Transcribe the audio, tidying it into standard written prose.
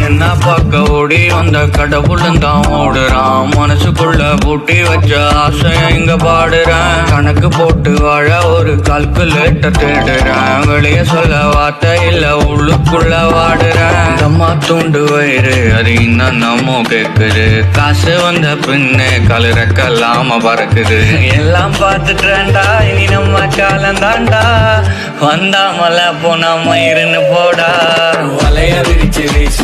என்ன பார்க்க ஓடி வந்த கடவுளும் தான் ஓடுறான். மனசுக்குள்ள பூட்டி வச்ச ஆசைய இங்க பாடுறேன். கணக்கு போட்டு வாழ ஒரு கால்குலேட்டர் தேடுறேன். வெளிய சொல்ல வார்த்தை இல்ல உள்ளுக்குள்ள வாடுறேன். தம்மா தூண்டு வயிறு அது இன்னும் நம்ம கேக்குது. காசு வந்த பின்னே கலரக்கல்லாம பறக்குது. எல்லாம் பார்த்துட்டேன்டா இனி நம்ம காலம் தாண்டா. வந்தா மலை போனா மயிருன்னு போடா. வலைய விரிச்சு வீச